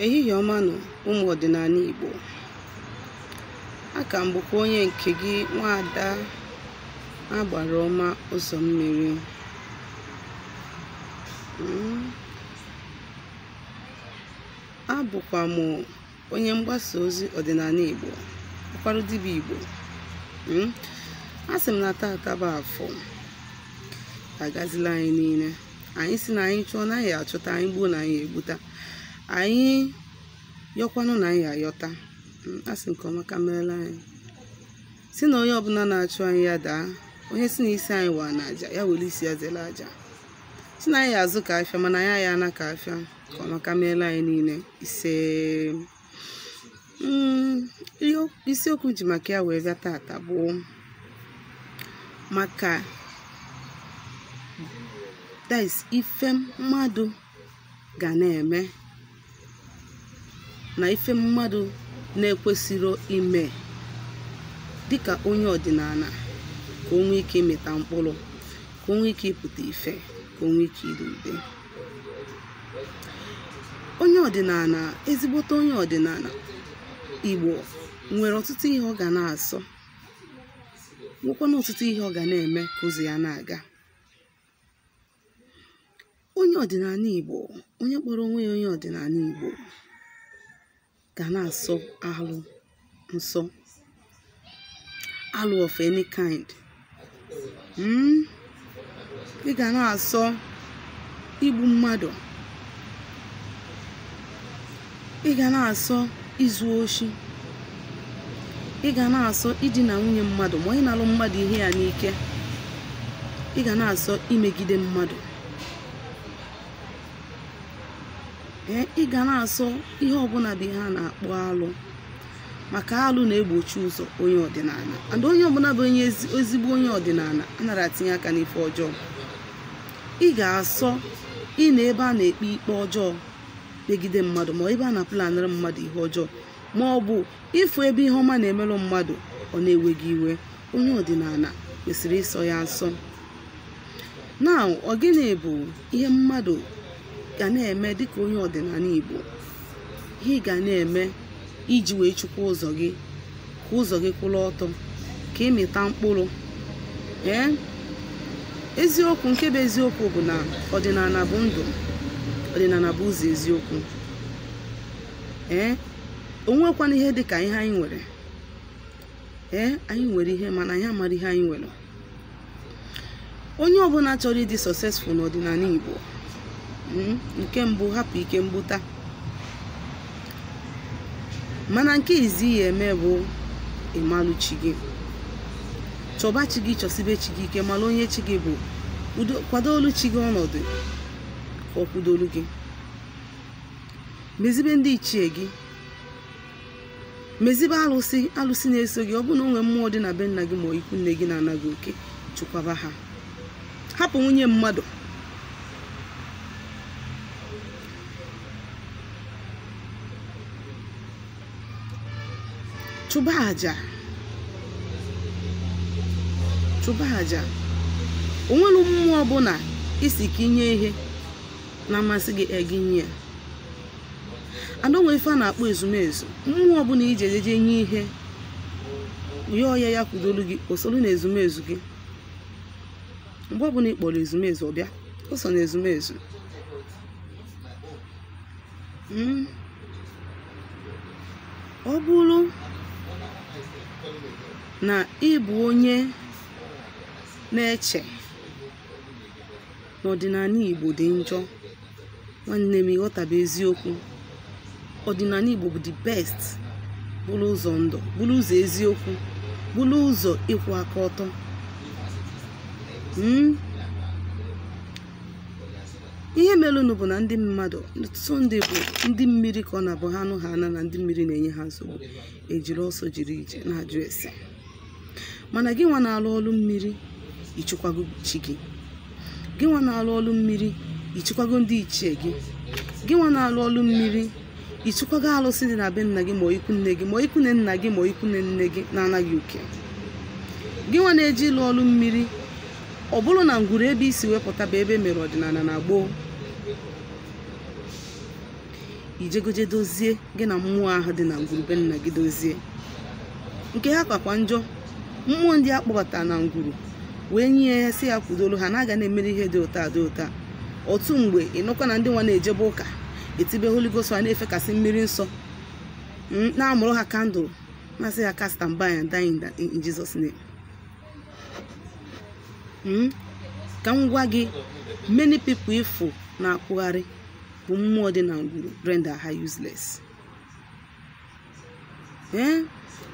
Ehihie ọma nụ ụmụ ọdịnala Igbo. Aka m bụkwa onye nke gị Nwaada Agbaraoma Uzommiri. Abụkwa m onye mgbasa ozi ọdịnala Igbo, ọkwarụ dibịa Igbo. Asị m na tata bụ afọ agazila anyị niile. Anyị si na anyị chụọ na anyị achụta, anyị gbuo na anyị egbuta, anyị yọkwanụ na anyị ayọta. Asị nke ọma ka merela anyị. Si na onye ọbụla na-achụ anyị ya daa, onye si na isi anyị wa na aja ya were isi ya zere aja. Si na anyị azụ ka afịa mana anyị aya ana ka afịa, ka ọma ka merela anyị niile. Isiokwu ji maka ya wee bịa tata bụ maka ife mmadụ ga na-eme na ife mmadụ na-ekwesịrị ime dịka onye ọdịnala, ka o nwee ike imeta mkpụrụ, ka o nwee ike ịpụta ife, ka o nwee ike iru ude. Onye ọdịnala, ezigbote onye ọdịnala Igbo nwere ọtụtụ ihe ọ ga na-asọ, nwekwana ọtụtụ ihe ọ ga na-eme ka ụzọ ya na-aga. Onye ọdịnala Igbo, onye kpọrọ onwe ya onye ọdịnala Igbo, ga na-asọ alụ nsọ, alụ of any kind. Ị ga na-asọ igbu mmadụ, ị ga na-asọ izu oshi, ị ga na-asọ idina nwunye mmadụ ma onye na-alụ mmadụ ihe ya n'ike, ị ga na-asọ imegide mmadụ, ị ga na-asọ ihe ọbụla bụ ihe a na-akpọ alụ, maka alụ na-egbochi ụzọ onye ọdịnala. And onye ọbụla bụ onye ezigbo onye ọdịnala anaghị atinye aka n'ife ọjọọ. Ị ga-asọ ị na ebe a na-ekpe ikpe ọjọọ megide mmadụ, ma ebe a na-apụlanara mmadụ ihe ọjọọ, ma ọ bụ ịfụ ebe ihe ọma na-emerụ mmadụ ọ na-ewe gị iwe. Onye ọdịnala kwesịrị ịsọ ya nsọ. Na ọ gịnị bụ ihe mmadụ ga na-eme dịka onye ọdịnala Igbo? Ihe ị ga na-eme iji wee chukwa ụzọ gị, ka ụzọ gị kwụrụ ọtọ, ka ịmịta mkpụrụ. Eziokwu, nke bụ eziokwu bụ na ọdịnala bụ ndụ, ọdịnala bụ ụzọ eziokwu. O nwekwana ihe dịka ihe anyị nwere. Anyị nwere ihe mana anyị amara ihe anyị nwere. Onye ọbụla chọrọ ịdị successful n'ọdịnala Igbo, nke mbụ, hapụ ike mgbuta. Mana nke izi ya eme bụ ịmalụ chi gị. Chọba chi gị, chọsibe chi gị ike, mara onye chi gị bụ. Kwadolu chi gị ọnọdụ ka ọ kwudolu gị. Mezibe ndị ichie gị, mezibe alụsị na-eso gị. Ọ bụ na onwe mmụọ dị na be nna gị ma ikwu nne gị na-anaghị oke, chụkwaba ha. Hapụ nwunye mmadụ. Chụba aja. O nwere mmụọ ọbụla isi ka inye ihe na-amasị gị egi nye. Anọnwe ife a na-akpọ ezumezu. Mmụọ ọbụla ije ejeje nye ihe, yọọ ya kwudolu gị, o soro na ezumezu gị. Mgbe ọbụla ị kpọrọ ezumezu, ọ bịa, o so na ezumezu. Ọ bụrụ na ị bụ onye na-eche n'ọdịnala Igbo dị njọ, nwanne m, ịghọtaba eziokwu. Ọdịnala Igbo bụ the best, bụrụ ụzọ ndụ, bụrụ ụzọ eziokwu, bụrụ ụzọ ịkwụ aka ọtọ. Ihe melụnụ bụ na ndị mmadụ, ọtụtụ ndị bụ ndị mmiri ka ọ na-abụ ha anụ ha ana na ndị mmiri na-enye ha nsogbu, ejiri ọsọ jiri ije na-ajụ ese. Mana gị nwa na-alụ ọlụ mmiri, ichekwago chi gị. Gị nwa na-alụ ọlụ mmiri, ichekwago ndị ichie gị. Gị nwa na-alụ ọlụ mmiri, ichekwago alụsị dị na be nna gị ma ikwu nne gị, ma ikwu nne nna gị, ma ikwu nne nne gị na-anaghị oke. Gị nwa na-eji ịlụ ọlụ mmiri, ọ bụrụ na ngwuru ebe isi wepụta bụ ebe mere ọdịnala na gboo. ijegoje dozie gị na mmụọ ahụ dị na ngwuru be nna gị dozie. Nke ha kakwa njọ, mmụọ ndị a kpọbata na ngwuru wee nye ya si ya kwudolu ha na-aga na-emere ihe dị ụta dị ụta. Otu mgbe ịnụkwa na ndị nwa na-ejebe ụka etibe Holy Ghost a na-efekasị mmiri nsọ, na-amụrụ ha kandụl, na-asị ha cast and bind and die in Jesus name. Ka m gwa gị, many people ifo na-akwụgharị bụ mmụọ dị na ngwuru render ha useless.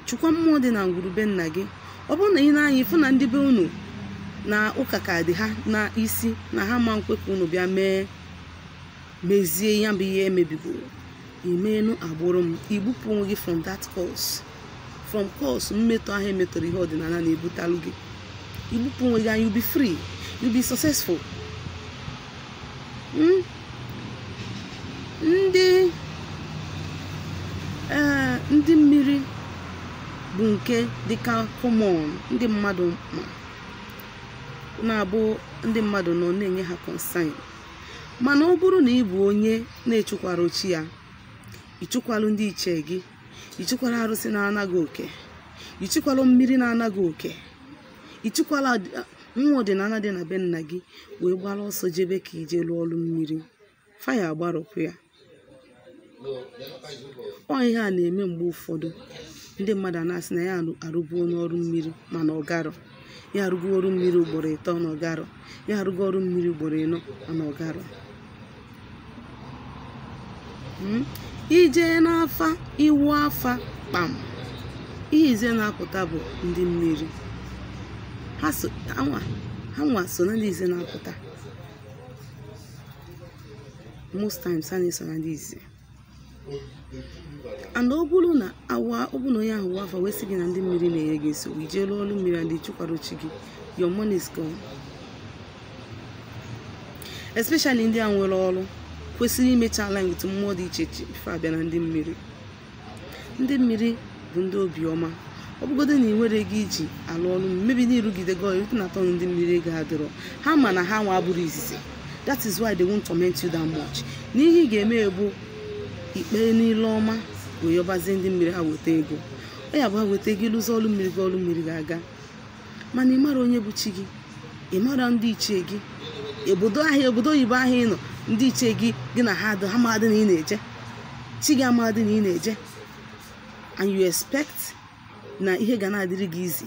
Chukwa mmụọ dị na ngwuru be nna gị. Ọ bụrụ na ị na-anya ifu na ndị be unu na ụka ka dị ha na isi na ha ma nkwe ka unu bịa mezie ya bụ ihe emebigoro, imenu agbụrụ m igbupụ onwe gị from that cause, from cause mmetọ ahụ emetọrọ ihe ọdịnala na-ebutalụ gị. Igbupụ onwe gị and you be free, you be successful. Ndị mmiri bụ nke dịka common ndị mmadụ ma na-abụ ndị mmadụ nọ na-enye ha consign. Mana ọ bụrụ na ị bụ onye na-echukwara chi ya, ichukwalụ ndị iche gị, ichukwala arụsị na-anaghị oke, ichukwala mmiri na-anaghị oke, ichukwala nwa ọdịnala dị na be nna gị, wee gbara ọsọ jebe ka ije lụọ ọrụ mmiri, faya agbarọpụ ya. Ọ ihe a na-eme mgbe ụfọdụ ndị mmadụ na-asị na ya arụbuo n'ọrụ mmiri mana ọ garọ, ya arụgo ọrụ mmiri ugboro 3 na ọ garọ, ya arụgo ọrụ mmiri ugboro 4 mana ọ garọ. Ije n'afa iwu afa kpam, ihe ize na-apụta bụ ndị mmiri. Ha nwa so na ndị ize na-apụta. Most times ha na-eso na ndị ize. And ọ bụrụ na onye ahụ wafa wee sị gị na ndị mmiri na-enye gị nsogbu, ije lụọ ọrụ mmiri and ichukwara chi gị, your money is gone. Especially ndị a nwere ọrụ kwesịrị imecha ala with mmụọ dị iche iche before abịa na ndị mmiri. Ndị mmiri bụ ndị obiọma. Ọ bụgodo na ị nwere gị iji alụ ọrụ mmebi n'irugide gị ọrụ na atọ ndị mmiri ga-adịrọ ha, ma na ha nwa abụrụ izizi. That is why they won't torment you that much. N'ihe ị ga-eme bụ ikpe niile ọma wee yọbazie ndị mmiri ha weta ego. Ọ ya bụ ha weta gị lụzie ọrụ mmiri gị, ọrụ mmiri ga-aga. Mana ị mara onye bụ chi gị, ị mara ndị ichie gị, obodo oyibo ahụ ị nọ, ndị ichie gị na ha amadị na ị na-eje, chi gị amadị na ị na-eje, and you expect na ihe ga na-adịrị gị izi.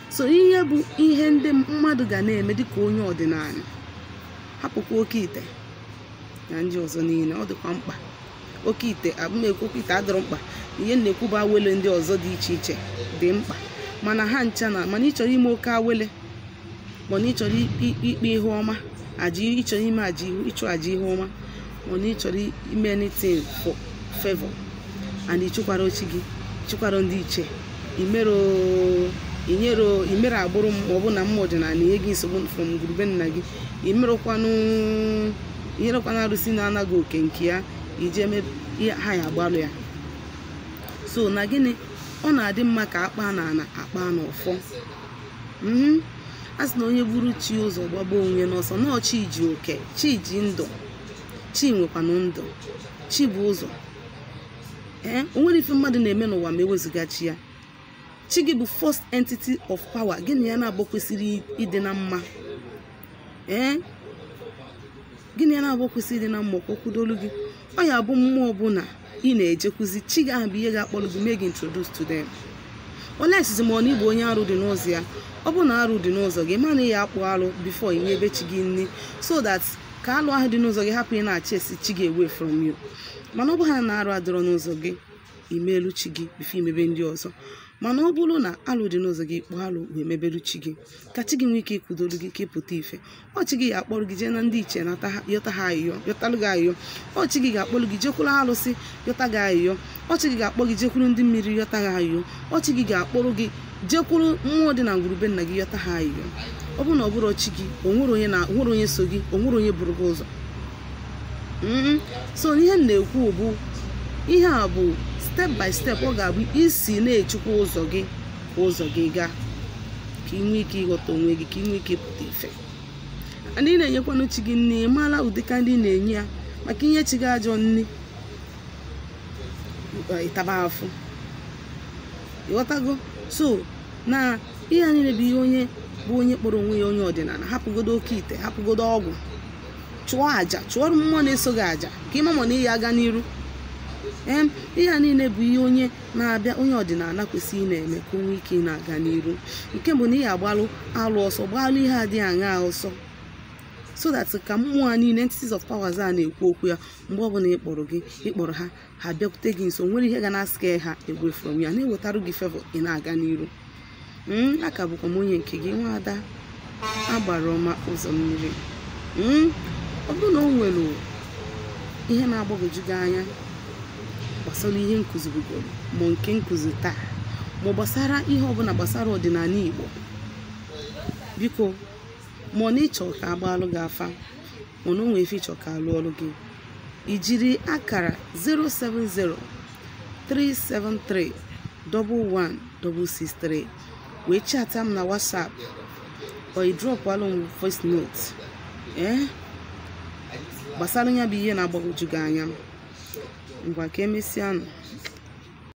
So ihe bụ ihe ndị mmadụ ga na-eme dịka onye ọdịnala, hapụkwa oke ite na ndị ọzọ niile. Ọ dịkwa mkpa oke ite, abụmekwu oke ite adịrọ mkpa. Ihe na-ekwu bụ awele ndị ọzọ dị iche iche dị mkpa, mana ha ncha na mana ịchọrọ ime oke awele, mana ịchọrọ ikpe ihe ọma, ịchọrọ ime ịchụ aja ihe ọma, mana ịchọrọ ime anything for favor and ịchụkwara ochi gị, chụkwara ndị iche, imere agbụrụ ma ọ bụ na mmụọ ọdịnala ihe gị nsogbu from ngwuru be nna gị, imerekwana arụsị na-anaghị oke nke ya, ije eme ha ya agbalụ ya. So na gịnị, ọ na-adị mma ka akpa na akpa n'ọfọ. A sị na onye buru chi ụzọ gbagba onwe n'ọsọ, na chi ji oke, chi ji ndụ, chi nwekwanụ ndụ, chi bụ ụzọ. O nwere ife mmadụ na-eme n'ụwa ma ewezuga chi ya. Chi gị bụ first entity of power, gịnị ya na-abụ kwesịrị ịdị na mma. Gịnị ya na-abụ kwesịrị ịdị na mma ka o kwudolu gị. Ọ ya bụ mmụọ ọbụla ị na-ejekwuzi, chi gị ahụ bụ ihe ga-akpọrọ gị, mee gị introduce to them. Ole esizi ma ọ na igbo onye arụ dị n'ụzọ ya. Ọ bụ na arụ dị n'ụzọ gị, mana ya akpụ arụ before inye ebe chi gị nri, so that ka alụ ahụ dị n'ụzọ gị hapụ ị na-achị esi chi gị away from you. Mana ọ bụ ha na arụ adịrọ n'ụzọ gị, imelu chi gị bifo imebe ndị ọzọ. Mana ọ bụrụ na alụ dị n'ụzọ gị, kpọọ alụ wee meberu chi gị, ka chi gị nwee ike ikwudolu gị ka ịpụta ife. Ọ chi gị ga-akpọrọ gị jee na ndị iche yọta ha ayịyọ, yọtalụ gị ayịyọ. Ọ chi gị ga-akpọrọ gị jekwuru alụsị, yọta gị ayịyọ. Ọ chi gị ga-akpọ gị jekwuru ndị mmiri, yọta gị ayịyọ. Ọ chi gị ga-akpọrọ gị jekwuru mmụọ dị na ngwuru be nna gị, yọta ha ayịyọ. Ọ bụrụ na ọ bụrụ chi gị, o nwere onye so gị, o nwere onye buru gị ụzọ. So ihe m na-ekwu bụ ihe a bụ step by step. Ọ ga-abụ isi na-echukwa ụzọ gị ka ụzọ gị gaa, ka ị nwee ike ịghọta onwe gị, ka ị nwee ike pụta ife. Ndị na-enyekwanụ chi gị nne, mara ụdịka ndị na-enye ya, maka ihe chi gị ajọ nne ịtaba afụ. Ịghọtago? So na ihe niile bụ ihe onye kpọrọ onwe ya onye ọdịnala, hapụgodo oke ite, hapụgodo ọgwụ, chụọ aja, chụọrọ mmụọ na-eso gị aja ka ịma ma na ihe aga n'iru. Ihe niile bụ ihe onye na-abịa onye ọdịnala kwesịrị na-eme ka onwe ike na-aga n'iru. Nke bụ na ihe agbalụ alụ ọsọ, gbalụ ihe adịghị aṅa ọsọ, so that ka mmụọ niile, entities of powers a na-ekwu okwu ya, mgbe ọbụla ịkpọrọ ha, ha bịakwute gị nso, nwere ihe ga na-aska ha away from ya, na-ewetara gị favor ị na-aga n'iru. Aka bụkwa m onye nke gị, Nwaada Agbaraoma Uzommiri. Ọ bụrụ na o nwere ihe na-agbagwoju gị anya gbasara ihe nkụzibugoro ma nke nkụzi taa, ma gbasara ihe ọbụla gbasara ọdịnala Igbo, biko ma na ịchọ ka agbalụ gị afa, ma na o nwee ife ịchọ ka alụ ọrụ gị, ijiri akara 070-373-11663 wee chata m na WhatsApp, or drop alụ m voice note gbasara ya bụ ihe na-agbagwoju gị anya. Ngwa ka emesịanụ.